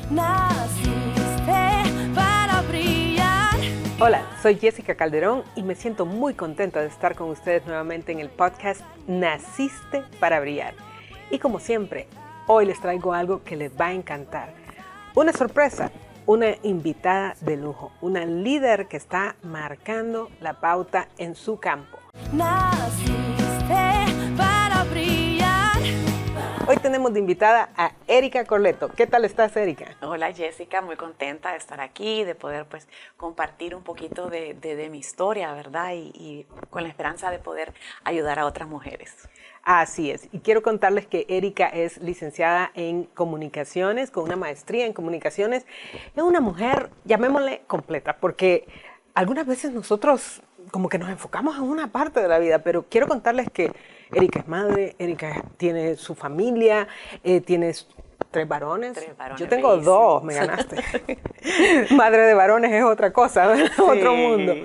Naciste para brillar. Hola, soy Jessica Calderón y me siento muy contenta de estar con ustedes nuevamente en el podcast Naciste para brillar. Y como siempre, hoy les traigo algo que les va a encantar. Una sorpresa, una invitada de lujo, una líder que está marcando la pauta en su campo. Naciste para brillar. Hoy tenemos de invitada a Erika Corleto. ¿Qué tal estás, Erika? Hola Jessica, muy contenta de estar aquí, de poder pues compartir un poquito de mi historia, ¿verdad? Y con la esperanza de poder ayudar a otras mujeres. Así es, y quiero contarles que Erika es licenciada en comunicaciones, con una maestría en comunicaciones. Es una mujer, llamémosle completa, porque algunas veces nosotros como que nos enfocamos en una parte de la vida, pero quiero contarles que Erika es madre, Erika tiene su familia, tiene 3 varones. 3 varones. Yo tengo bellísimo. 2, me ganaste. Madre de varones es otra cosa, ¿verdad? Sí. Otro mundo.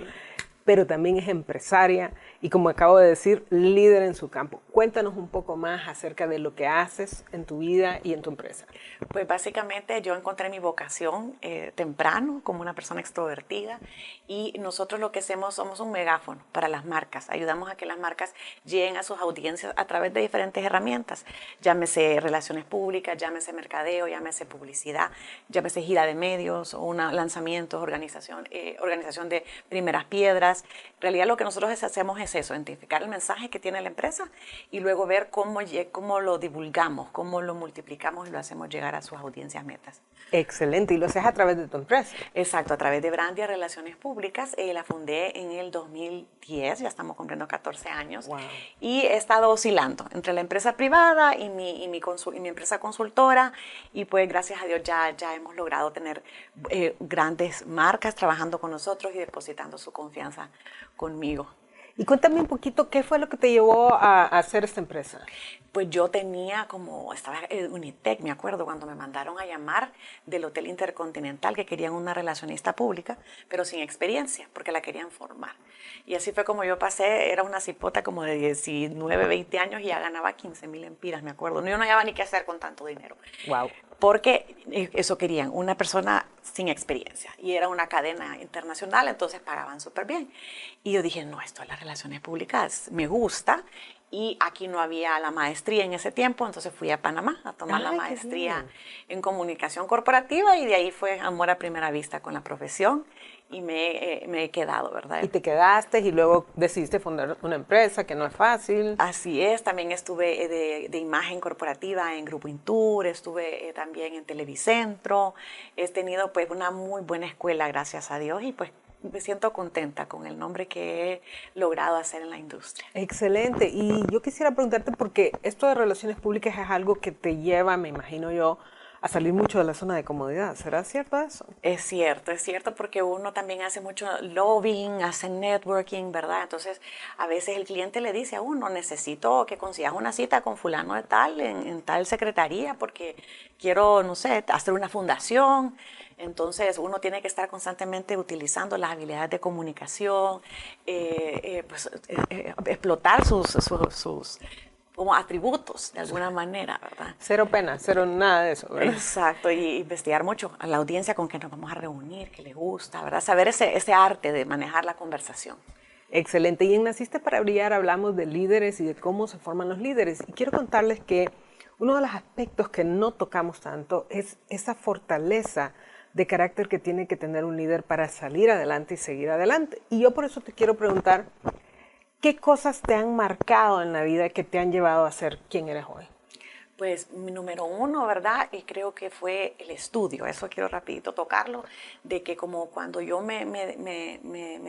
Pero también es empresaria y, como acabo de decir, líder en su campo. Cuéntanos un poco más acerca de lo que haces en tu vida y en tu empresa. Pues básicamente yo encontré mi vocación temprano como una persona extrovertida y nosotros lo que hacemos somos un megáfono para las marcas. Ayudamos a que las marcas lleguen a sus audiencias a través de diferentes herramientas. Llámese relaciones públicas, llámese mercadeo, llámese publicidad, llámese gira de medios, o lanzamientos, organización de primeras piedras. En realidad lo que nosotros hacemos es eso, identificar el mensaje que tiene la empresa y luego ver cómo lo divulgamos, cómo lo multiplicamos y lo hacemos llegar a sus audiencias metas. Excelente, y lo haces a través de tu empresa. Exacto, a través de Brandia Relaciones Públicas. La fundé en el 2010, ya estamos cumpliendo 14 años. Wow. Y he estado oscilando entre la empresa privada y mi empresa consultora. Y pues gracias a Dios ya hemos logrado tener grandes marcas trabajando con nosotros y depositando su confianza conmigo. Y cuéntame un poquito, ¿qué fue lo que te llevó a hacer esta empresa? Pues yo estaba en Unitec, me acuerdo, cuando me mandaron a llamar del Hotel Intercontinental, que querían una relacionista pública, pero sin experiencia, porque la querían formar. Y así fue como yo pasé, era una cipota como de 19, 20 años y ya ganaba 15,000 empiras, me acuerdo. Yo no sabía ni qué hacer con tanto dinero. Wow. Porque eso querían, una persona sin experiencia. Y era una cadena internacional, entonces pagaban súper bien. Y yo dije, no, esto de las relaciones públicas me gusta. Y aquí no había la maestría en ese tiempo, entonces fui a Panamá a tomar la maestría en comunicación corporativa y de ahí fue amor a primera vista con la profesión y me he quedado, ¿verdad? Y te quedaste y luego decidiste fundar una empresa, que no es fácil. Así es, también estuve de imagen corporativa en Grupo Intur, estuve también en Televicentro, he tenido pues una muy buena escuela, gracias a Dios, y pues me siento contenta con el nombre que he logrado hacer en la industria. Excelente. Y yo quisiera preguntarte, porque esto de relaciones públicas es algo que te lleva, me imagino yo, a salir mucho de la zona de comodidad. ¿Será cierto eso? Es cierto, porque uno también hace mucho lobbying, hace networking, ¿verdad? Entonces, a veces el cliente le dice a uno, necesito que consigas una cita con fulano de tal, en tal secretaría, porque quiero, no sé, hacer una fundación. Entonces, uno tiene que estar constantemente utilizando las habilidades de comunicación, explotar sus como atributos de alguna manera, ¿verdad? Cero pena, cero nada de eso, ¿verdad? Exacto, y investigar mucho a la audiencia con que nos vamos a reunir, que le gusta, ¿verdad? Saber ese arte de manejar la conversación. Excelente. Y en Naciste para Brillar hablamos de líderes y de cómo se forman los líderes. Y quiero contarles que uno de los aspectos que no tocamos tanto es esa fortaleza de carácter que tiene que tener un líder para salir adelante y seguir adelante. Y yo por eso te quiero preguntar, ¿qué cosas te han marcado en la vida que te han llevado a ser quien eres hoy? Pues mi número 1, ¿verdad? Y creo que fue el estudio, eso quiero rapidito tocarlo, de que como cuando yo me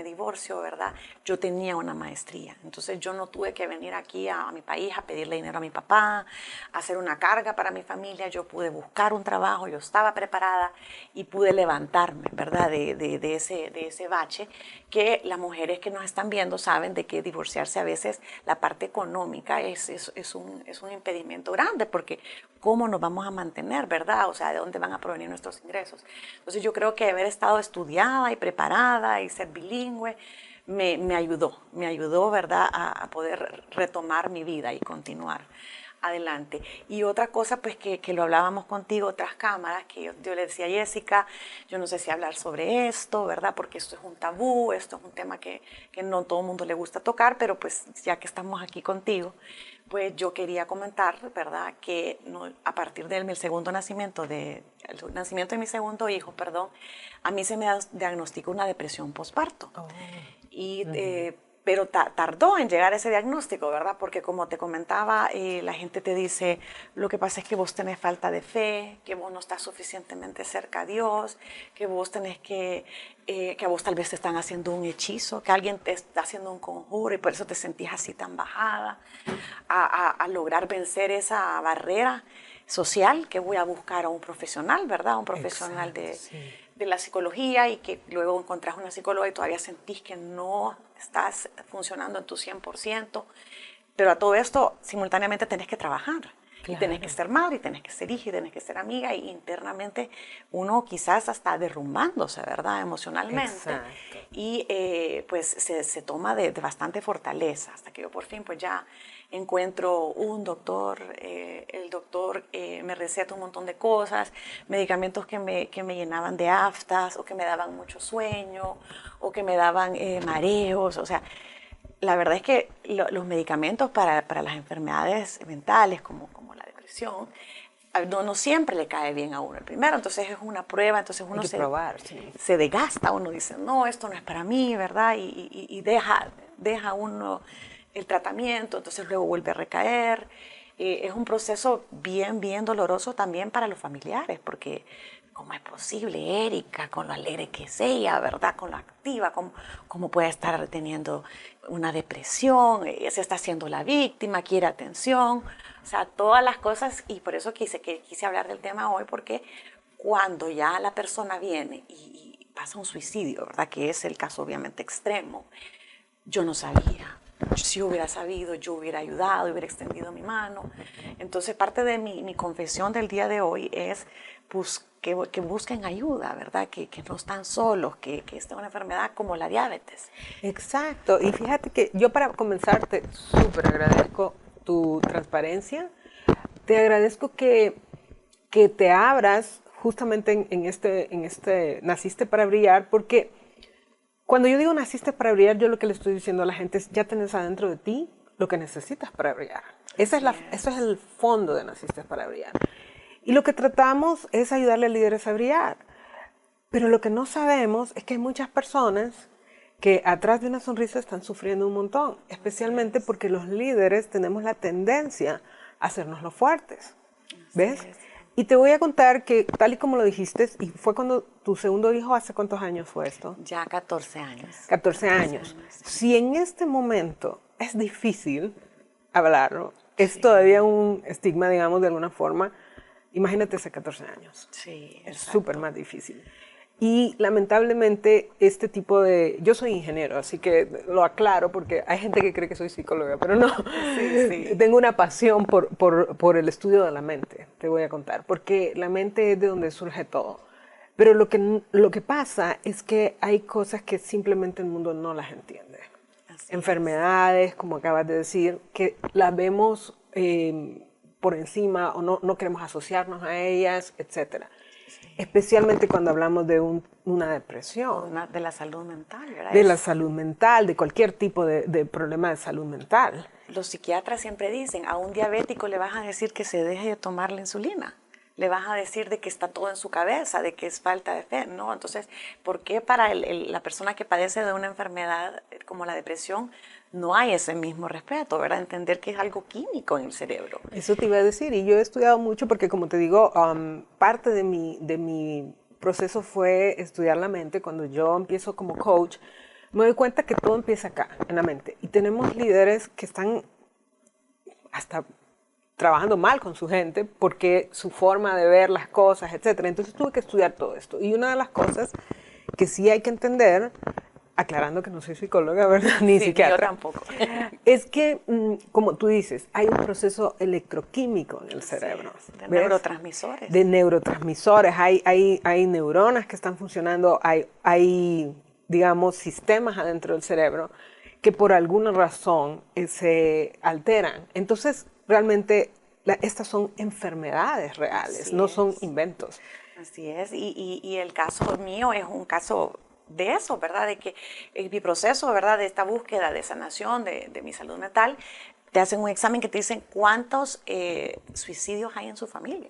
divorcio, ¿verdad? Yo tenía una maestría, entonces yo no tuve que venir aquí a mi país a pedirle dinero a mi papá, a hacer una carga para mi familia, yo pude buscar un trabajo, yo estaba preparada y pude levantarme, ¿verdad? De ese bache, que las mujeres que nos están viendo saben de que divorciarse a veces, la parte económica es un impedimento grande, porque ¿cómo nos vamos a mantener, verdad? O sea, ¿de dónde van a provenir nuestros ingresos? Entonces yo creo que haber estado estudiada y preparada y ser bilingüe me ayudó, ¿verdad? A poder retomar mi vida y continuar. adelante. Y otra cosa, pues que lo hablábamos contigo tras cámaras, que yo le decía a Jessica, yo no sé si hablar sobre esto, ¿verdad? Porque esto es un tabú, esto es un tema que no todo el mundo le gusta tocar, pero pues ya que estamos aquí contigo, pues yo quería comentar, ¿verdad? Que a partir del el nacimiento de mi segundo hijo, perdón, a mí se me diagnosticó una depresión postparto. Oh. Y pero tardó en llegar a ese diagnóstico, ¿verdad? Porque como te comentaba, la gente te dice, lo que pasa es que vos tenés falta de fe, que vos no estás suficientemente cerca a Dios, que vos tenés que a vos tal vez te están haciendo un hechizo, que alguien te está haciendo un conjuro y por eso te sentís así tan bajada, a lograr vencer esa barrera social, que voy a buscar a un profesional, ¿verdad? Un profesional de la psicología, y que luego encontrás una psicóloga y todavía sentís que no estás funcionando en tu 100%, pero a todo esto simultáneamente tenés que trabajar. Claro. Y tenés que ser madre, y tenés que ser hija, y tenés que ser amiga, y internamente uno quizás hasta derrumbándose, ¿verdad? Emocionalmente. Exacto. Y pues se toma de bastante fortaleza, hasta que yo por fin pues ya encuentro un doctor, el doctor me receta un montón de cosas, medicamentos que me llenaban de aftas, o que me daban mucho sueño, o que me daban mareos, o sea, la verdad es que los medicamentos para las enfermedades mentales, como la depresión, no siempre le cae bien a uno el primero, entonces es una prueba, entonces uno se desgasta, uno dice, no, esto no es para mí, ¿verdad? Y deja uno el tratamiento, entonces luego vuelve a recaer. Es un proceso bien doloroso también para los familiares, porque ¿cómo es posible, Erika, con lo alegre que es ella, ¿verdad? Con lo activa, cómo puede estar teniendo una depresión? Ella se está haciendo la víctima, quiere atención, o sea, todas las cosas, y por eso quise hablar del tema hoy, porque cuando ya la persona viene y pasa un suicidio, ¿verdad? Que es el caso obviamente extremo, yo no sabía. Si hubiera sabido, yo hubiera ayudado, hubiera extendido mi mano. Entonces, parte de mi confesión del día de hoy es pues, que busquen ayuda, ¿verdad? Que no están solos, que esta es una enfermedad como la diabetes. Exacto. Y fíjate que yo, para comenzar, te súper agradezco tu transparencia. Te agradezco que te abras justamente en este Naciste para Brillar, porque cuando yo digo naciste para brillar, yo lo que le estoy diciendo a la gente es, ya tenés adentro de ti lo que necesitas para brillar. Ese es el fondo de Naciste para Brillar. Y lo que tratamos es ayudarle a líderes a brillar. Pero lo que no sabemos es que hay muchas personas que atrás de una sonrisa están sufriendo un montón, especialmente porque los líderes tenemos la tendencia a hacernos los fuertes. ¿Ves? Y te voy a contar que, tal y como lo dijiste, y fue cuando tu segundo hijo, ¿hace cuántos años fue esto? Ya 14 años. 14 años. Si en este momento es difícil hablarlo, es todavía un estigma, digamos, de alguna forma, imagínate hace 14 años. Sí, es súper más difícil. Y lamentablemente este tipo de... Yo soy ingeniero, así que lo aclaro porque hay gente que cree que soy psicóloga, pero no. Sí. Tengo una pasión por el estudio de la mente, te voy a contar, porque la mente es de donde surge todo. Pero lo que pasa es que hay cosas que simplemente el mundo no las entiende. Enfermedades, como acabas de decir, que las vemos por encima o no queremos asociarnos a ellas, etcétera. Especialmente cuando hablamos de una depresión. De la salud mental, ¿verdad? De la salud mental, de cualquier tipo de problema de salud mental. Los psiquiatras siempre dicen, a un diabético le vas a decir que se deje de tomar la insulina. Le vas a decir de que está todo en su cabeza, de que es falta de fe, ¿no? Entonces, ¿por qué para la persona que padece de una enfermedad como la depresión no hay ese mismo respeto, ¿verdad? Entender que es algo químico en el cerebro. Eso te iba a decir, y yo he estudiado mucho porque, como te digo, parte de mi proceso fue estudiar la mente. Cuando yo empiezo como coach, me doy cuenta que todo empieza acá, en la mente. Y tenemos líderes que están hasta trabajando mal con su gente porque su forma de ver las cosas, etcétera. Entonces tuve que estudiar todo esto. Y una de las cosas que sí hay que entender, aclarando que no soy psicóloga, ¿verdad? Ni psiquiatra. Yo tampoco. Es que, como tú dices, hay un proceso electroquímico en el cerebro. De neurotransmisores. De neurotransmisores. Hay neuronas que están funcionando, hay, digamos, sistemas adentro del cerebro que por alguna razón se alteran. Entonces, realmente estas son enfermedades reales, Así no son es. inventos. Así es, y el caso mío es un caso de eso, ¿verdad? De que en mi proceso, ¿verdad? De esta búsqueda de sanación de mi salud mental, te hacen un examen que te dicen cuántos suicidios hay en su familia.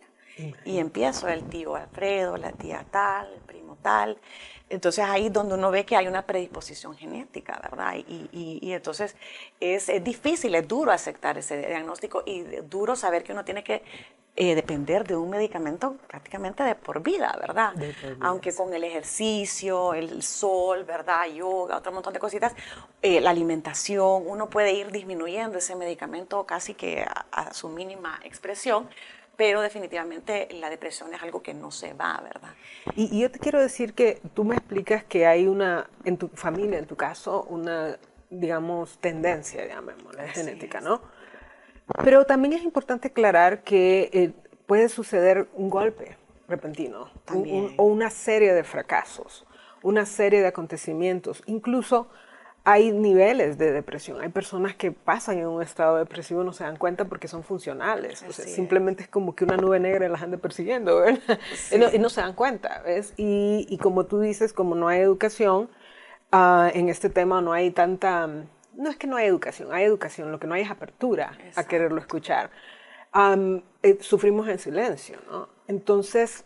Y empiezo el tío Alfredo, la tía tal, el primo tal. Entonces ahí es donde uno ve que hay una predisposición genética, ¿verdad? Y entonces es difícil, es duro aceptar ese diagnóstico y duro saber que uno tiene que depender de un medicamento prácticamente de por vida, ¿verdad? De por vida, Aunque sí. con el ejercicio, el sol, ¿verdad? Yoga, otro montón de cositas, la alimentación, uno puede ir disminuyendo ese medicamento casi que a su mínima expresión, pero definitivamente la depresión es algo que no se va, ¿verdad? Y yo te quiero decir que tú me explicas que hay una, en tu familia, en tu caso, una, digamos, tendencia, llamémosla, Así genética, es. ¿no? Pero también es importante aclarar que puede suceder un golpe repentino o También. una serie de fracasos, una serie de acontecimientos. Incluso hay niveles de depresión. Hay personas que pasan en un estado depresivo y no se dan cuenta porque son funcionales. O sea, Así simplemente es como que una nube negra las anda persiguiendo, ¿verdad? es. Y Sí. no se dan cuenta, ¿ves? Y como tú dices, como no hay educación, en este tema no hay tanta, no es que no hay educación, lo que no hay es apertura a quererlo Exacto. escuchar. Sufrimos en silencio, ¿no? Entonces,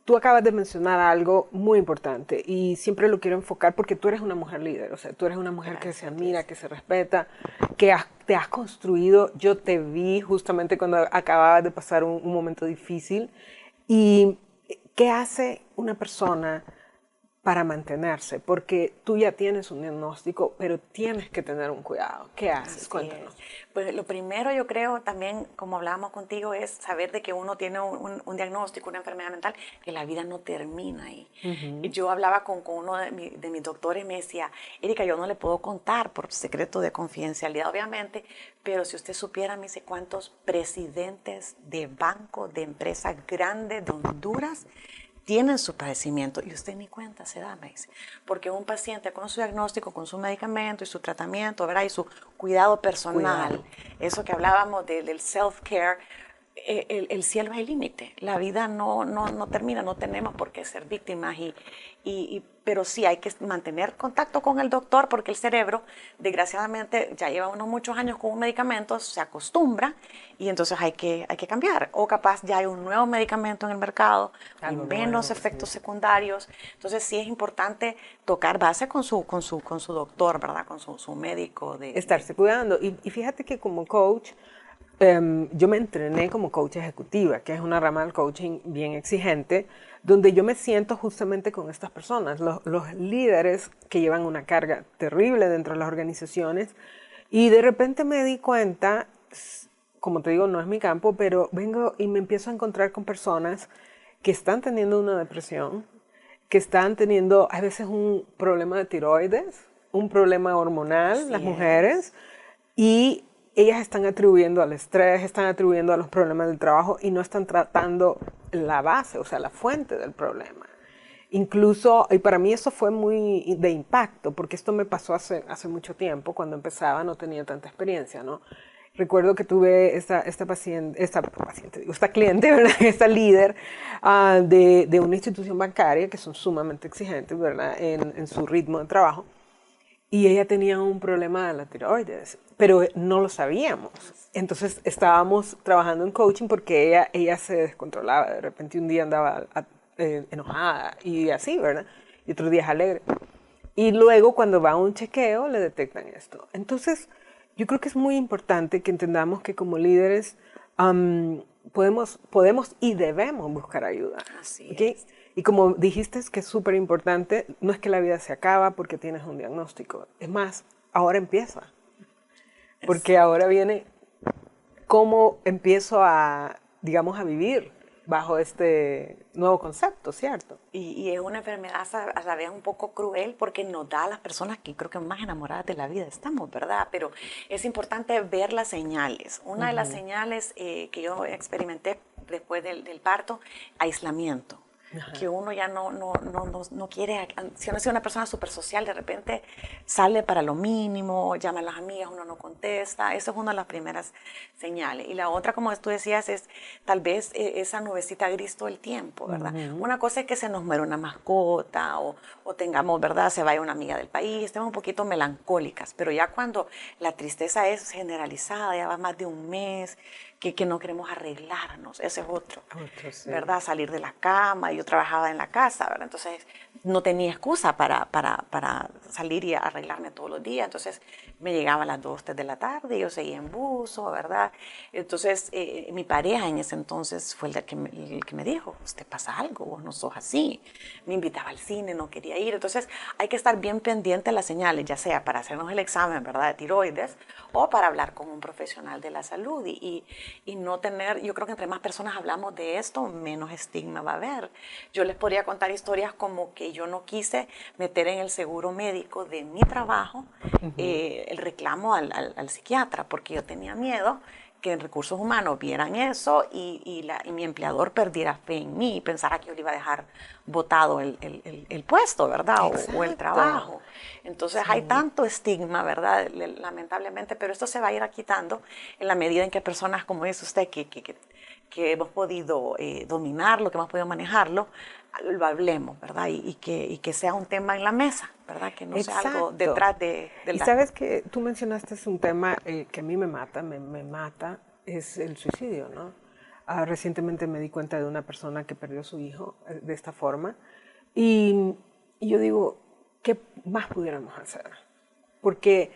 tú acabas de mencionar algo muy importante y siempre lo quiero enfocar porque tú eres una mujer líder, o sea, tú eres una mujer que se Gracias, admira, Liz. que se respeta, te has construido, yo te vi justamente cuando acababas de pasar un momento difícil y ¿qué hace una persona para mantenerse? Porque tú ya tienes un diagnóstico, pero tienes que tener un cuidado. ¿Qué haces? Así es. Cuéntanos. Pues lo primero yo creo también, como hablábamos contigo, es saber de que uno tiene un diagnóstico, una enfermedad mental, que la vida no termina ahí. Y yo hablaba con uno de mis doctores y me decía, Erika, yo no le puedo contar por secreto de confidencialidad, obviamente, pero si usted supiera, me dice, cuántos presidentes de bancos, de empresas grandes de Honduras tienen su padecimiento y usted ni cuenta se da, me dice, porque un paciente con su diagnóstico, con su medicamento y su tratamiento, ¿verdad? Y su cuidado personal, Cuidado. eso que hablábamos del self-care, el cielo es el límite, la vida no termina, no tenemos por qué ser víctimas, pero sí hay que mantener contacto con el doctor porque el cerebro, desgraciadamente, ya lleva unos muchos años con un medicamento, se acostumbra y entonces hay que cambiar. O capaz ya hay un nuevo medicamento en el mercado, Algo con menos nuevo, efectos sí. secundarios. Entonces sí es importante tocar base con su doctor, ¿verdad? Con su médico. Estarse cuidando. Y fíjate que como coach, yo me entrené como coach ejecutiva, que es una rama del coaching bien exigente, donde yo me siento justamente con estas personas, los líderes que llevan una carga terrible dentro de las organizaciones. Y de repente me di cuenta, como te digo, no es mi campo, pero vengo y me empiezo a encontrar con personas que están teniendo una depresión, que están teniendo a veces un problema de tiroides, un problema hormonal, las Así es. mujeres, y ellas están atribuyendo al estrés, están atribuyendo a los problemas del trabajo y no están tratando la base, o sea, la fuente del problema. Incluso, y para mí eso fue muy de impacto, porque esto me pasó hace mucho tiempo, cuando empezaba no tenía tanta experiencia, ¿no? Recuerdo que tuve esta cliente, ¿verdad? Esta líder de una institución bancaria que son sumamente exigentes, ¿verdad? En su ritmo de trabajo. Y ella tenía un problema de la tiroides, pero no lo sabíamos. Entonces estábamos trabajando en coaching porque ella se descontrolaba. De repente un día andaba enojada y así, ¿verdad? Y otros días alegre. Y luego cuando va a un chequeo le detectan esto. Entonces yo creo que es muy importante que entendamos que como líderes podemos y debemos buscar ayuda. Así ¿Okay? es. Y como dijiste, es que es súper importante, no es que la vida se acaba porque tienes un diagnóstico. Es más, ahora empieza. Porque Exacto. ahora viene cómo empiezo a, digamos, a vivir bajo este nuevo concepto, ¿cierto? Y es una enfermedad a la vez un poco cruel porque nos da a las personas que creo que más enamoradas de la vida estamos, ¿verdad? Pero es importante ver las señales. Una de las señales que yo experimenté después del parto, aislamiento. que uno ya no quiere, si uno es una persona súper social, de repente sale para lo mínimo, llama a las amigas, uno no contesta, eso es una de las primeras señales. Y la otra, como tú decías, es tal vez esa nubecita gris todo el tiempo, ¿verdad? Una cosa es que se nos muere una mascota o tengamos, ¿verdad? Se vaya una amiga del país, estemos un poquito melancólicas, pero ya cuando la tristeza es generalizada, ya va más de un mes, que no queremos arreglarnos, ese es otro, Sí. ¿verdad? Salir de la cama, yo trabajaba en la casa, ¿verdad? Entonces no tenía excusa para salir y arreglarme todos los días, entonces me llegaba a las 2, 3 de la tarde, yo seguía en buzo, ¿verdad? Entonces mi pareja en ese entonces fue el que me dijo, ¿usted pasa algo? Vos no sos así. Me invitaba al cine, no quería ir, entonces hay que estar bien pendiente de las señales, ya sea para hacernos el examen, ¿verdad? De tiroides o para hablar con un profesional de la salud y no tener, yo creo que entre más personas hablamos de esto, menos estigma va a haber. Yo les podría contar historias como que yo no quise meter en el seguro médico de mi trabajo el reclamo al psiquiatra, porque yo tenía miedo que en recursos humanos vieran eso y mi empleador perdiera fe en mí y pensara que yo le iba a dejar botado el puesto, ¿verdad? O el trabajo. Entonces hay tanto estigma, ¿verdad? Lamentablemente, pero esto se va a ir quitando en la medida en que personas como es usted, que hemos podido dominarlo, que hemos podido manejarlo, lo hablemos, ¿verdad? Y que sea un tema en la mesa, ¿verdad? Que no sea algo detrás del... Y sabes que tú mencionaste un tema que a mí me mata, me mata, es el suicidio, ¿no? Recientemente me di cuenta de una persona que perdió a su hijo de esta forma y yo digo, ¿qué más pudiéramos hacer? Porque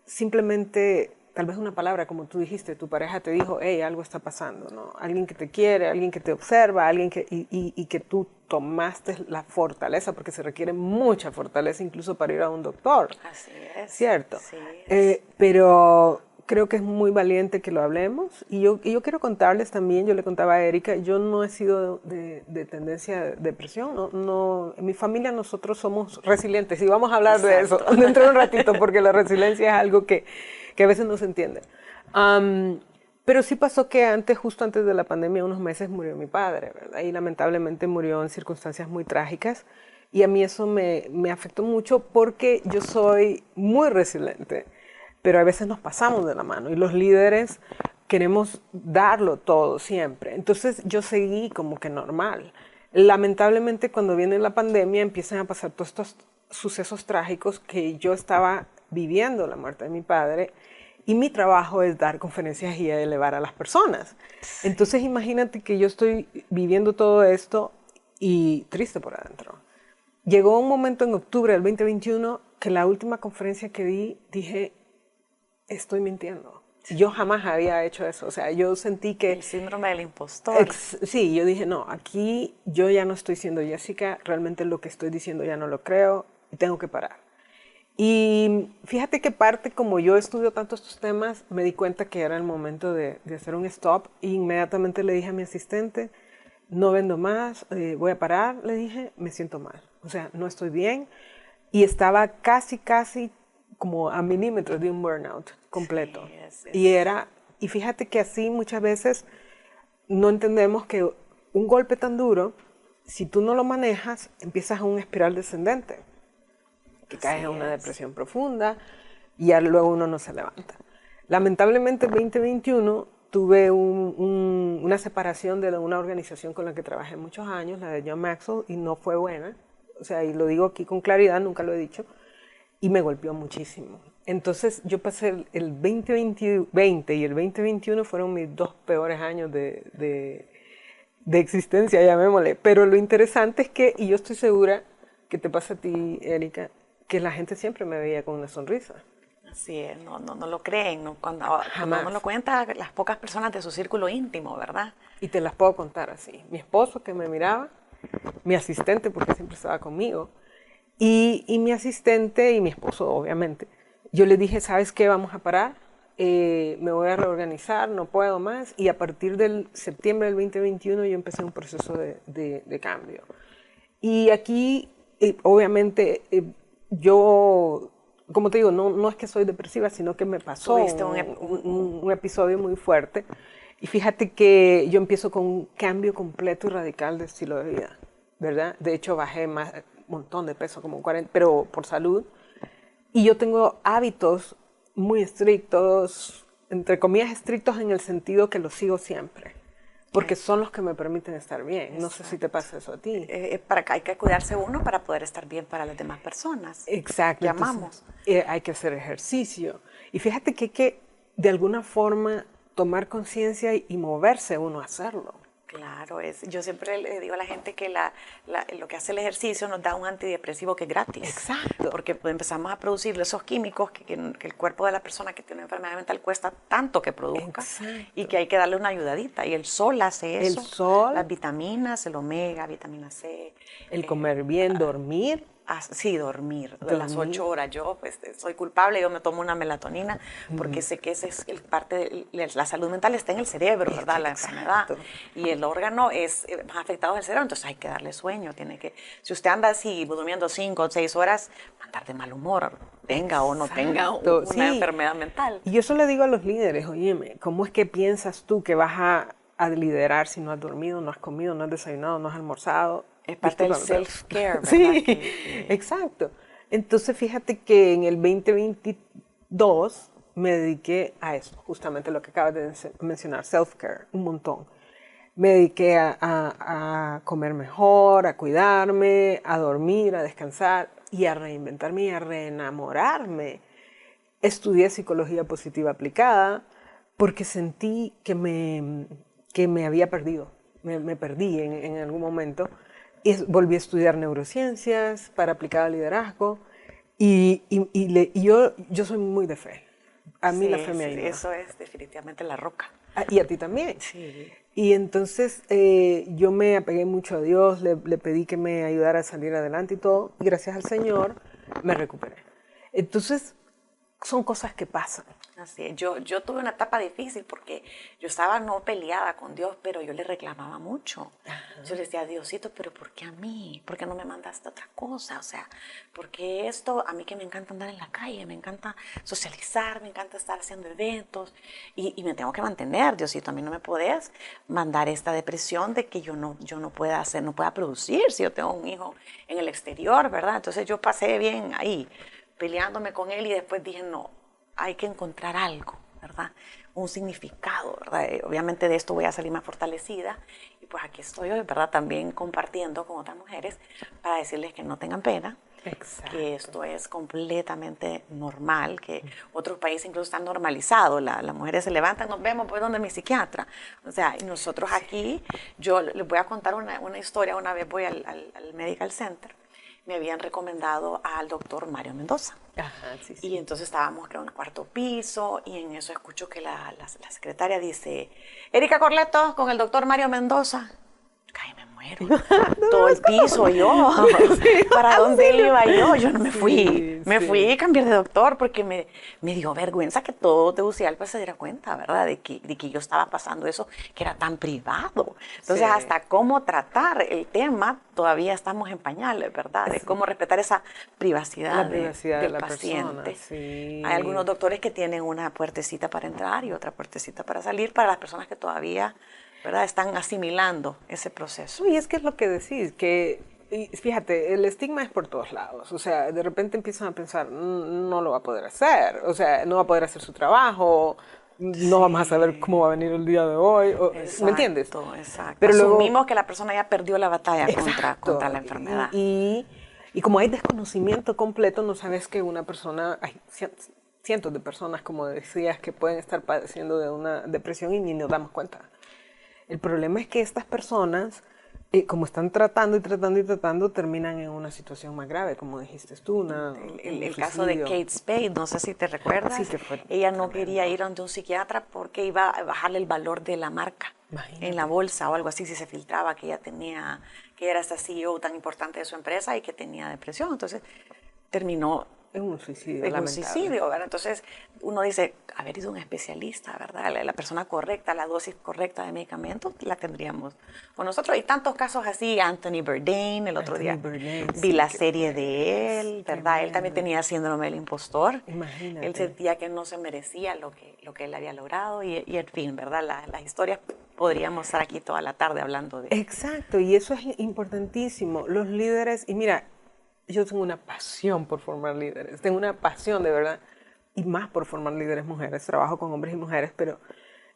simplemente, tal vez una palabra, como tú dijiste, tu pareja te dijo, hey, algo está pasando, ¿no? Alguien que te quiere, alguien que te observa, alguien que, y que tú tomaste la fortaleza, porque se requiere mucha fortaleza incluso para ir a un doctor. Así es. ¿Cierto? Sí pero creo que es muy valiente que lo hablemos. Y yo quiero contarles también, yo le contaba a Erika, yo no he sido de tendencia de depresión. No, en mi familia nosotros somos resilientes y vamos a hablar de eso dentro de un ratito, porque la resiliencia es algo que a veces no se entiende. Pero sí pasó que justo antes de la pandemia, unos meses, murió mi padre, ¿verdad? Y lamentablemente murió en circunstancias muy trágicas. Y a mí eso me afectó mucho porque yo soy muy resiliente, pero a veces nos pasamos de la mano y los líderes queremos darlo todo siempre. Entonces yo seguí como que normal. Lamentablemente cuando viene la pandemia empiezan a pasar todos estos sucesos trágicos que yo estaba viviendo la muerte de mi padre. Y mi trabajo es dar conferencias y elevar a las personas. Entonces imagínate que yo estoy viviendo todo esto y triste por adentro. Llegó un momento en octubre del 2021 que la última conferencia que di, dije, estoy mintiendo. Yo jamás había hecho eso. O sea, yo sentí que... El síndrome del impostor. Sí, yo dije, no, aquí yo ya no estoy siendo Jessica, realmente lo que estoy diciendo ya no lo creo y tengo que parar. Y fíjate que parte, como yo estudio tanto estos temas, me di cuenta que era el momento de hacer un stop e inmediatamente le dije a mi asistente, no vendo más, voy a parar, le dije, me siento mal, o sea, no estoy bien y estaba casi como a milímetros de un burnout completo. Sí, y fíjate que así muchas veces no entendemos que un golpe tan duro, si tú no lo manejas, empiezas a un espiral descendente. Que caes en una depresión profunda y ya luego uno no se levanta. Lamentablemente en 2021 tuve una separación de una organización con la que trabajé muchos años, la de John Maxwell, y no fue buena. O sea, y lo digo aquí con claridad, nunca lo he dicho, y me golpeó muchísimo. Entonces yo pasé el 2020 y el 2021 fueron mis 2 peores años de existencia, llamémosle. Pero lo interesante es que, y yo estoy segura que te pasa a ti, Erika, que la gente siempre me veía con una sonrisa. Así es, no lo creen, ¿no? Cuando uno lo cuenta, las pocas personas de su círculo íntimo, ¿verdad? Y te las puedo contar así. Mi esposo que me miraba, mi asistente, porque siempre estaba conmigo, y mi asistente y mi esposo, obviamente. Yo le dije, ¿sabes qué? Vamos a parar, me voy a reorganizar, no puedo más, y a partir del septiembre del 2021 yo empecé un proceso de cambio. Y aquí, obviamente, yo, como te digo, no es que soy depresiva, sino que me pasó un episodio muy fuerte. Y fíjate que yo empiezo con un cambio completo y radical de estilo de vida. ¿verdad? De hecho, bajé un montón de peso, como 40, pero por salud. Y yo tengo hábitos muy estrictos, entre comillas estrictos en el sentido que los sigo siempre, porque son los que me permiten estar bien. No sé si te pasa eso a ti. Hay que cuidarse uno para poder estar bien para las demás personas. Exacto. Llamamos. Entonces, hay que hacer ejercicio. Y fíjate que hay que, de alguna forma, tomar conciencia y moverse uno a hacerlo. Claro, yo siempre le digo a la gente que lo que hace el ejercicio nos da un antidepresivo que es gratis. Exacto. Porque pues, empezamos a producir esos químicos que el cuerpo de la persona que tiene una enfermedad mental cuesta tanto que produzca. Exacto. Y que hay que darle una ayudadita. Y el sol hace eso. El sol. Las vitaminas, el omega, vitamina C. El comer bien, dormir. Sí, dormir. De las 8 horas. Yo pues soy culpable, yo me tomo una melatonina porque sé que esa es parte de la salud mental está en el cerebro, ¿verdad? La enfermedad. Y el órgano es más afectado del cerebro, entonces hay que darle sueño. Si usted anda así durmiendo 5 o 6 horas, va a andar de mal humor, tenga o no tenga una enfermedad mental. Y yo eso le digo a los líderes, óyeme, ¿cómo es que piensas tú que vas a liderar si no has dormido, no has comido, no has desayunado, no has almorzado? Es parte del self-care, ¿verdad? Sí, exacto. Entonces, fíjate que en el 2022 me dediqué a eso, justamente lo que acabas de mencionar, self-care, un montón. Me dediqué a comer mejor, a cuidarme, a dormir, a descansar y a reinventarme y a reenamorarme. Estudié psicología positiva aplicada porque sentí que me había perdido, me perdí en algún momento. Y volví a estudiar neurociencias para aplicar al liderazgo y yo soy muy de fe. A mí la fe me ayuda. Eso es definitivamente la roca. Y a ti también. Sí. Y entonces yo me apegué mucho a Dios, le pedí que me ayudara a salir adelante y todo. Y gracias al Señor me recuperé. Entonces son cosas que pasan. Así es. Yo tuve una etapa difícil porque yo estaba no peleada con Dios, pero yo le reclamaba mucho. Yo le decía, Diosito, pero ¿por qué a mí? ¿Por qué no me mandaste otra cosa? O sea, porque esto, a mí que me encanta andar en la calle, me encanta socializar, me encanta estar haciendo eventos y me tengo que mantener, Diosito, a mí no me podés mandar esta depresión de que yo no pueda hacer, no pueda producir si yo tengo un hijo en el exterior, ¿verdad? Entonces yo pasé bien ahí, peleándome con él y después dije, no, hay que encontrar algo, ¿verdad? Un significado, ¿verdad? Obviamente de esto voy a salir más fortalecida y pues aquí estoy hoy, ¿verdad? También compartiendo con otras mujeres para decirles que no tengan pena, que esto es completamente normal, que otros países incluso están normalizados, las mujeres se levantan, nos vemos, pues donde mi psiquiatra, o sea, y nosotros aquí, yo les voy a contar una historia, una vez voy al Medical Center, me habían recomendado al doctor Mario Mendoza. Ajá, sí. Y entonces estábamos creo en el 4º piso y en eso escucho que la secretaria dice, Erika Corleto con el doctor Mario Mendoza. Ay, me muero. Todo el piso yo. ¿Para dónde iba yo? Yo no me fui. Me fui a cambiar de doctor porque me dio vergüenza que todo Tegucigalpa se diera cuenta, ¿verdad? De que yo estaba pasando eso, que era tan privado. Entonces, hasta cómo tratar el tema, todavía estamos en pañales, ¿verdad? De cómo respetar esa privacidad, del la paciente. Sí. Hay algunos doctores que tienen una puertecita para entrar y otra puertecita para salir para las personas que todavía, ¿verdad?, están asimilando ese proceso. Y es que es lo que decís, que fíjate, el estigma es por todos lados. O sea, de repente empiezan a pensar, no lo va a poder hacer, o sea, no va a poder hacer su trabajo, no vamos a saber cómo va a venir el día de hoy. ¿Me entiendes? Exacto. Pero asumimos luego, que la persona ya perdió la batalla contra la enfermedad. Y como hay desconocimiento completo, no sabes que una persona, hay cientos de personas, como decías, que pueden estar padeciendo de una depresión y ni nos damos cuenta. El problema es que estas personas, como están tratando y tratando y tratando, terminan en una situación más grave, como dijiste tú. El caso de Kate Spade, no sé si te recuerdas. Sí, que fue ella no quería ir ante un psiquiatra porque iba a bajarle el valor de la marca. Imagínate. En la bolsa o algo así, si se filtraba que ella tenía, que era esta CEO tan importante de su empresa y que tenía depresión. Entonces terminó en un suicidio, en un suicidio, ¿verdad? Entonces uno dice, haber ido a un especialista, ¿verdad? La persona correcta, la dosis correcta de medicamentos, la tendríamos con nosotros. Hay tantos casos así, Anthony Bourdain, el otro día vi la serie de él, ¿verdad? Él también tenía síndrome del impostor. Imagínate. Él sentía que no se merecía lo que él había logrado y en fin, ¿verdad? Las historias podríamos estar aquí toda la tarde hablando de... Exacto, y eso es importantísimo. Los líderes, y mira, yo tengo una pasión por formar líderes, tengo una pasión de verdad, y más por formar líderes mujeres. Trabajo con hombres y mujeres, pero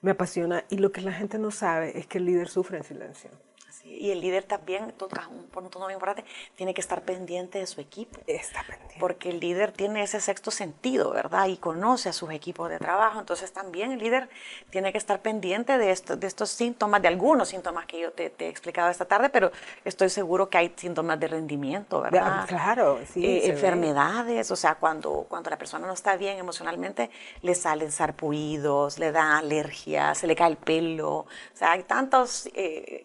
me apasiona. Y lo que la gente no sabe es que el líder sufre en silencio. Sí, y el líder también, tocas un punto muy importante, tiene que estar pendiente de su equipo. Está pendiente. Porque el líder tiene ese sexto sentido, ¿verdad? Y conoce a sus equipos de trabajo. Entonces también el líder tiene que estar pendiente de estos síntomas, de algunos síntomas que yo te he explicado esta tarde, pero estoy seguro que hay síntomas de rendimiento, ¿verdad? Claro, sí. Enfermedades, o sea, cuando la persona no está bien emocionalmente, le salen sarpullidos, le da alergias, se le cae el pelo. O sea, hay tantos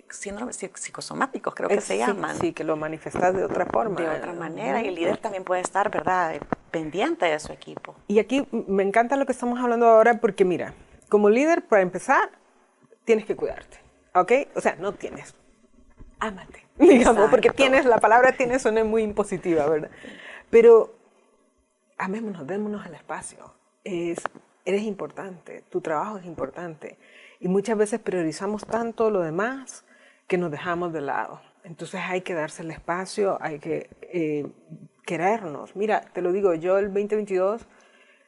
síndromes psicosomáticos, creo que se llaman. Sí, que lo manifestas de otra forma. De otra manera, y el líder también puede estar, ¿verdad?, pendiente de su equipo. Y aquí me encanta lo que estamos hablando ahora porque mira, como líder, para empezar, tienes que cuidarte, ¿ok? O sea, no tienes, ámate, digamos, Exacto. porque tienes, la palabra tienes suena muy impositiva, ¿verdad? Pero amémonos, démonos el espacio. Eres importante, tu trabajo es importante. Y muchas veces priorizamos tanto lo demás que nos dejamos de lado. Entonces hay que darse el espacio, hay que querernos. Mira, te lo digo, yo el 2022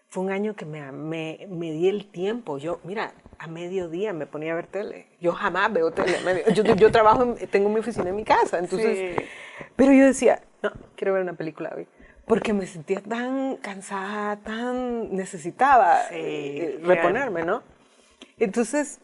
fue un año que me di el tiempo. Yo, mira, a mediodía me ponía a ver tele. Yo jamás veo tele. Yo trabajo, tengo mi oficina en mi casa. Entonces, Sí. pero yo decía, no, quiero ver una película hoy. Porque me sentía tan cansada, tan necesitaba reponerme, ¿no? Entonces,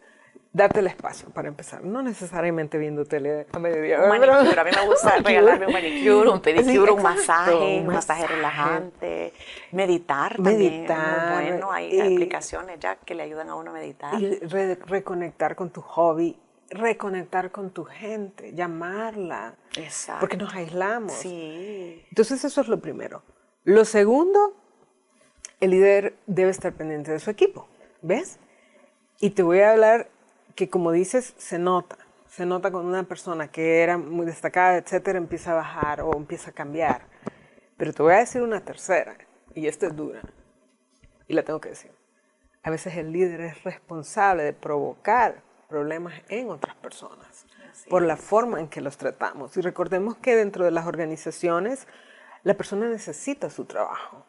darte el espacio para empezar. No necesariamente viendo tele a mediodía. Un manicure, a mí me gusta regalarme un manicure, un pedicure, Sí, un masaje relajante, meditar también, es muy bueno, hay aplicaciones ya que le ayudan a uno a meditar. Y reconectar con tu hobby, reconectar con tu gente, llamarla. Exacto. Porque nos aislamos. Sí. Entonces eso es lo primero. Lo segundo, el líder debe estar pendiente de su equipo, ¿ves? Y te voy a hablar que, como dices, se nota cuando una persona que era muy destacada, etcétera, empieza a bajar o empieza a cambiar. Pero te voy a decir una tercera, y esta es dura, y la tengo que decir. A veces el líder es responsable de provocar problemas en otras personas por la forma en que los tratamos. Y recordemos que dentro de las organizaciones la persona necesita su trabajo.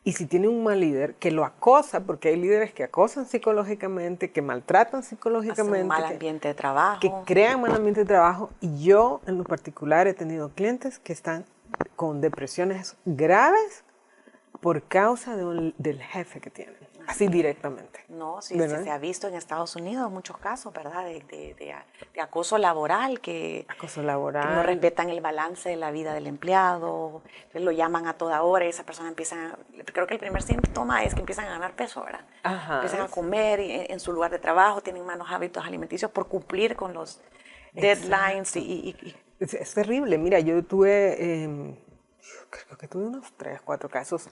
Y si tiene un mal líder que lo acosa, porque hay líderes que acosan psicológicamente, que maltratan psicológicamente, un mal ambiente de trabajo, que crean mal ambiente de trabajo. Y yo, en lo particular, he tenido clientes que están con depresiones graves por causa del jefe que tienen, así directamente. No, sí, ¿verdad? se ha visto en Estados Unidos muchos casos, ¿verdad?, de acoso laboral, Acoso laboral. que no respetan el balance de la vida del empleado, entonces lo llaman a toda hora y esa persona creo que el primer síntoma es que empiezan a ganar peso, ¿verdad? Ajá. Empiezan a comer en su lugar de trabajo, tienen malos hábitos alimenticios por cumplir con los deadlines Es terrible. Mira, yo tuve, creo que tuve unos 3, 4 casos.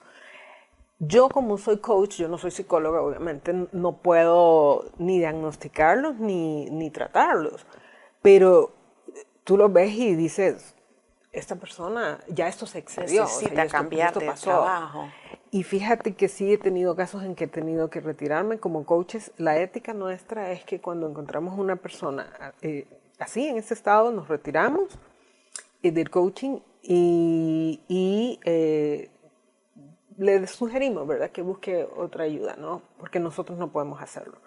Yo, como soy coach, yo no soy psicóloga, obviamente, no puedo ni diagnosticarlos ni tratarlos. Pero tú los ves y dices, esta persona, ya esto se excedió. Necesita cambiar de trabajo. Y fíjate que sí he tenido casos en que he tenido que retirarme como coaches. La ética nuestra es que cuando encontramos una persona así, en ese estado, nos retiramos del coaching y le sugerimos, ¿verdad?, que busque otra ayuda, ¿no? Porque nosotros no podemos hacerlo.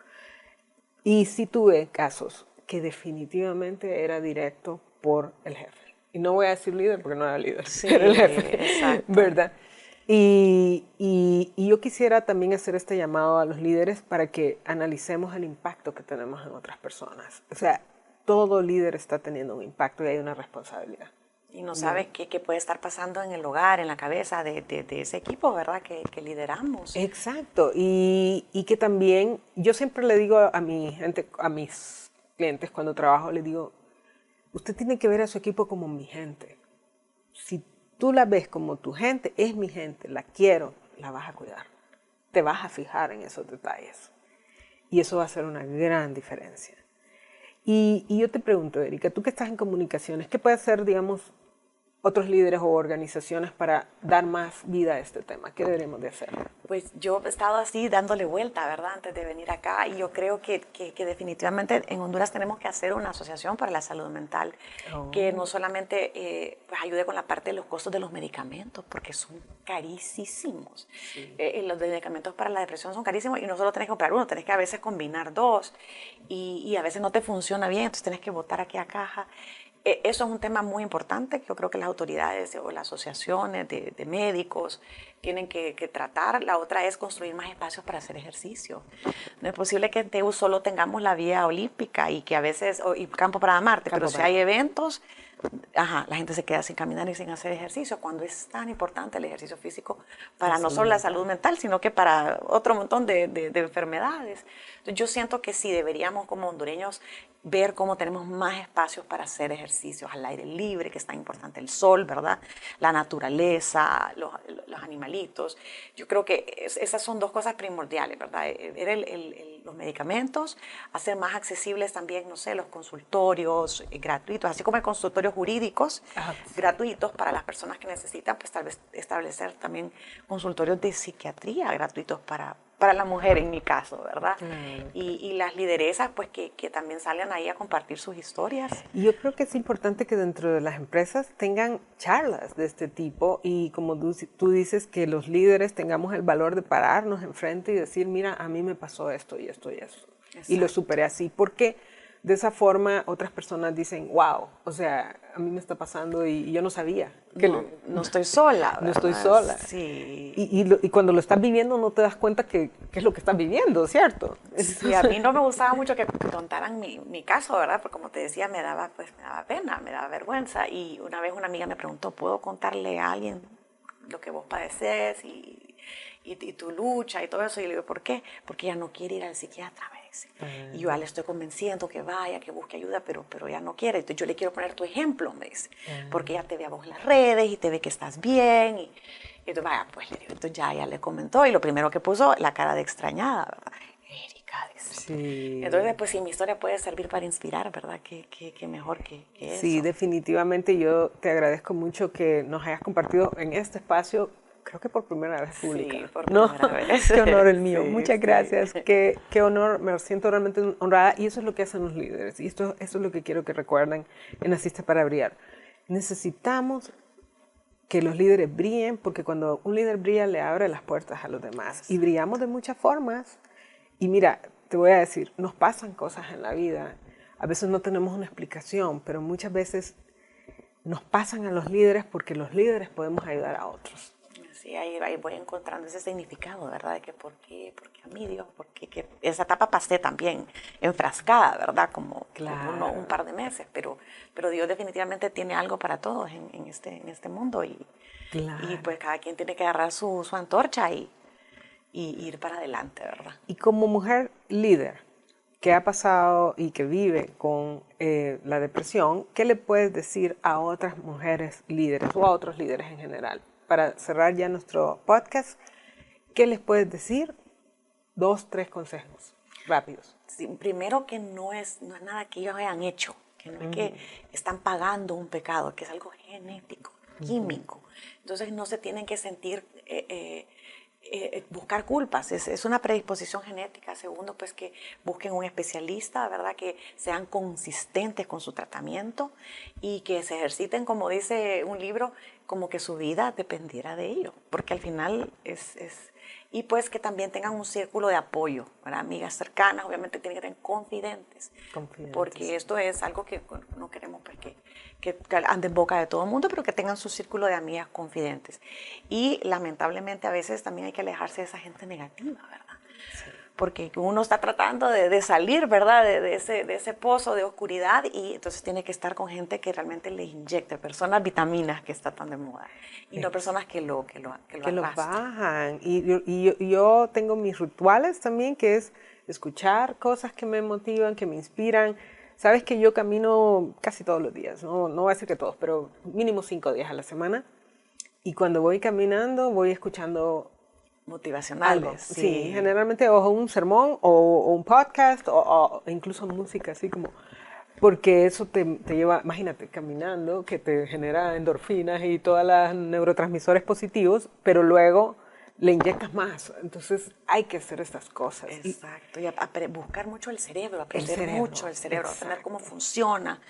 Y sí tuve casos que definitivamente era directo por el jefe. Y no voy a decir líder porque no era líder, Sí, era el jefe, exacto. ¿verdad? Y yo quisiera también hacer este llamado a los líderes para que analicemos el impacto que tenemos en otras personas. O sea, todo líder está teniendo un impacto y hay una responsabilidad. Y no sabes qué puede estar pasando en el hogar, en la cabeza de ese equipo, ¿verdad?, que lideramos. Exacto. Y que también, yo siempre le digo a mi gente, a mis clientes cuando trabajo, les digo, usted tiene que ver a su equipo como mi gente. Si tú la ves como tu gente, es mi gente, la quiero, la vas a cuidar. Te vas a fijar en esos detalles. Y eso va a hacer una gran diferencia. Y yo te pregunto, Erika, tú que estás en comunicaciones, ¿qué puede hacer, digamos, otros líderes o organizaciones para dar más vida a este tema? ¿Qué deberíamos de hacer? Pues yo he estado así dándole vuelta, ¿verdad? Antes de venir acá, y yo creo que definitivamente en Honduras tenemos que hacer una asociación para la salud mental, que no solamente pues ayude con la parte de los costos de los medicamentos, porque son carísimos. Sí. Los medicamentos para la depresión son carísimos y no solo tenés que comprar uno, tenés que a veces combinar dos y a veces no te funciona bien, entonces tenés que botar aquella caja. Eso es un tema muy importante que yo creo que las autoridades o las asociaciones de médicos tienen que tratar. La otra es construir más espacios para hacer ejercicio. No es posible que en TEU solo tengamos la vía olímpica y que a veces, y campo para Marte, pero si hay eventos, la gente se queda sin caminar y sin hacer ejercicio, cuando es tan importante el ejercicio físico para no solo la salud mental, sino que para otro montón de enfermedades. Entonces, yo siento que sí deberíamos como hondureños ver cómo tenemos más espacios para hacer ejercicios al aire libre, que es tan importante el sol, ¿verdad? La naturaleza, los animalitos. Yo creo que esas son dos cosas primordiales, ¿verdad? Ver los medicamentos, hacer más accesibles también, no sé, los consultorios gratuitos, así como hay consultorios jurídicos gratuitos para las personas que necesitan, pues tal vez establecer también consultorios de psiquiatría gratuitos para la mujer en mi caso, ¿verdad? Y las lideresas, pues que también salgan ahí a compartir sus historias. Y yo creo que es importante que dentro de las empresas tengan charlas de este tipo y como tú dices, que los líderes tengamos el valor de pararnos enfrente y decir, mira, a mí me pasó esto y esto y esto. Exacto. Y lo superé así, porque de esa forma otras personas dicen, wow, o sea, a mí me está pasando y yo no sabía. Que no estoy sola, ¿verdad? No estoy sola. Sí. Y cuando lo estás viviendo no te das cuenta que es lo que estás viviendo, ¿cierto? Sí, a mí no me gustaba mucho que contaran mi caso, ¿verdad? Porque como te decía, me daba pena, me daba vergüenza. Y una vez una amiga me preguntó, ¿puedo contarle a alguien lo que vos padeces y tu lucha y todo eso? Y le digo, ¿por qué? Porque ella no quiere ir al psiquiatra, me dice. Y yo le estoy convenciendo que vaya, que busque ayuda, pero ella no quiere. Entonces yo le quiero poner tu ejemplo, me dice. Porque ella te ve a vos en las redes y te ve que estás bien. Y entonces, vaya, pues le digo, entonces ya ella le comentó y lo primero que puso, la cara de extrañada, ¿verdad? Erika, dice. Sí. Entonces, pues si mi historia puede servir para inspirar, ¿verdad? Qué mejor que eso. Sí, definitivamente yo te agradezco mucho que nos hayas compartido en este espacio. Creo que por primera vez pública. Sí, por primera vez. Qué honor el mío. Sí, muchas gracias. Qué honor. Me siento realmente honrada. Y eso es lo que hacen los líderes. Y eso es lo que quiero que recuerden en Naciste para Brillar. Necesitamos que los líderes brillen, porque cuando un líder brilla le abre las puertas a los demás. Y brillamos de muchas formas. Y mira, te voy a decir, nos pasan cosas en la vida. A veces no tenemos una explicación, pero muchas veces nos pasan a los líderes porque los líderes podemos ayudar a otros. Sí, ahí voy encontrando ese significado, ¿verdad? De que por qué a mí Dios, porque esa etapa pasé también enfrascada, ¿verdad? Como un par de meses, pero Dios definitivamente tiene algo para todos en este mundo y pues cada quien tiene que agarrar su antorcha y ir para adelante, ¿verdad? Y como mujer líder que ha pasado y que vive con la depresión, ¿qué le puedes decir a otras mujeres líderes o a otros líderes en general? Para cerrar ya nuestro podcast, ¿qué les puedes decir? 2, 3 consejos rápidos. Sí, primero que no es nada que ellos hayan hecho, que no es que están pagando un pecado, que es algo genético, químico. Entonces no se tienen que sentir, buscar culpas, es una predisposición genética. Segundo, pues que busquen un especialista, ¿verdad? Que sean consistentes con su tratamiento y que se ejerciten, como dice un libro, como que su vida dependiera de ello, porque al final y pues que también tengan un círculo de apoyo, ¿verdad? Amigas cercanas, obviamente tienen que tener confidentes, porque esto es algo que no queremos pues, que ande en boca de todo el mundo, pero que tengan su círculo de amigas confidentes. Y lamentablemente a veces también hay que alejarse de esa gente negativa, ¿verdad? Sí. Porque uno está tratando de salir, ¿verdad? De ese pozo de oscuridad y entonces tiene que estar con gente que realmente le inyecte, personas vitaminas que está tan de moda y no personas que lo bajan. Y yo tengo mis rituales también, que es escuchar cosas que me motivan, que me inspiran. Sabes que yo camino casi todos los días, no voy a decir que todos, pero mínimo 5 días a la semana. Y cuando voy caminando voy escuchando motivacionales. Sí, generalmente o un sermón o un podcast o incluso música, así como porque eso te lleva, imagínate, caminando, que te genera endorfinas y todos los neurotransmisores positivos, pero luego le inyectas más. Entonces hay que hacer estas cosas. Exacto, y buscar mucho el cerebro, aprender cerebro, mucho el cerebro, aprender cómo exacto. funciona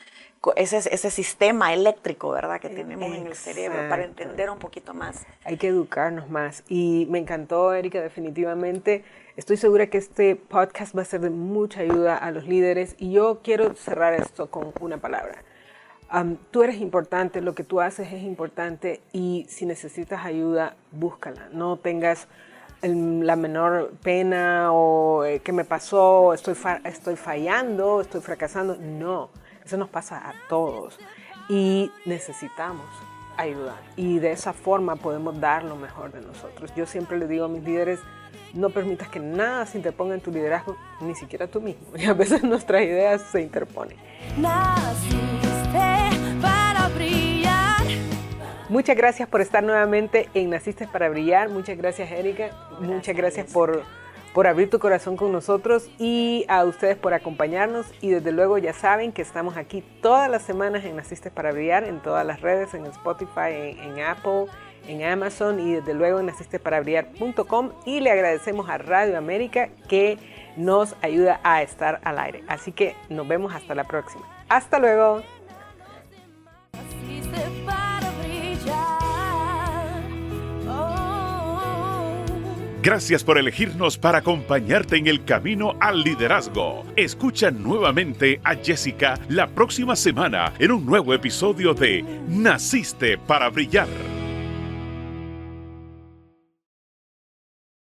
ese sistema eléctrico, ¿verdad?, que tenemos en el cerebro, para Exacto. entender un poquito más. Hay que educarnos más. Y me encantó, Erika, definitivamente. Estoy segura que este podcast va a ser de mucha ayuda a los líderes. Y yo quiero cerrar esto con una palabra. Tú eres importante, lo que tú haces es importante. Y si necesitas ayuda, búscala. No tengas la menor pena o qué me pasó, estoy fallando, estoy fracasando. No, eso nos pasa a todos. Y necesitamos ayudar. Y de esa forma podemos dar lo mejor de nosotros. Yo siempre le digo a mis líderes, no permitas que nada se interponga en tu liderazgo, ni siquiera tú mismo. Y a veces nuestras ideas se interponen. Naciste para brillar. Muchas gracias por estar nuevamente en Naciste para Brillar. Muchas gracias, Erika. Muchas gracias por abrir tu corazón con nosotros y a ustedes por acompañarnos. Y desde luego ya saben que estamos aquí todas las semanas en Naciste para Brillar, en todas las redes, en Spotify, en Apple, en Amazon y desde luego en nacisteparaBrillar.com. Y le agradecemos a Radio América que nos ayuda a estar al aire. Así que nos vemos hasta la próxima. ¡Hasta luego! Naciste para brillar. Oh. Gracias por elegirnos para acompañarte en el camino al liderazgo. Escucha nuevamente a Jessica la próxima semana en un nuevo episodio de Naciste para Brillar.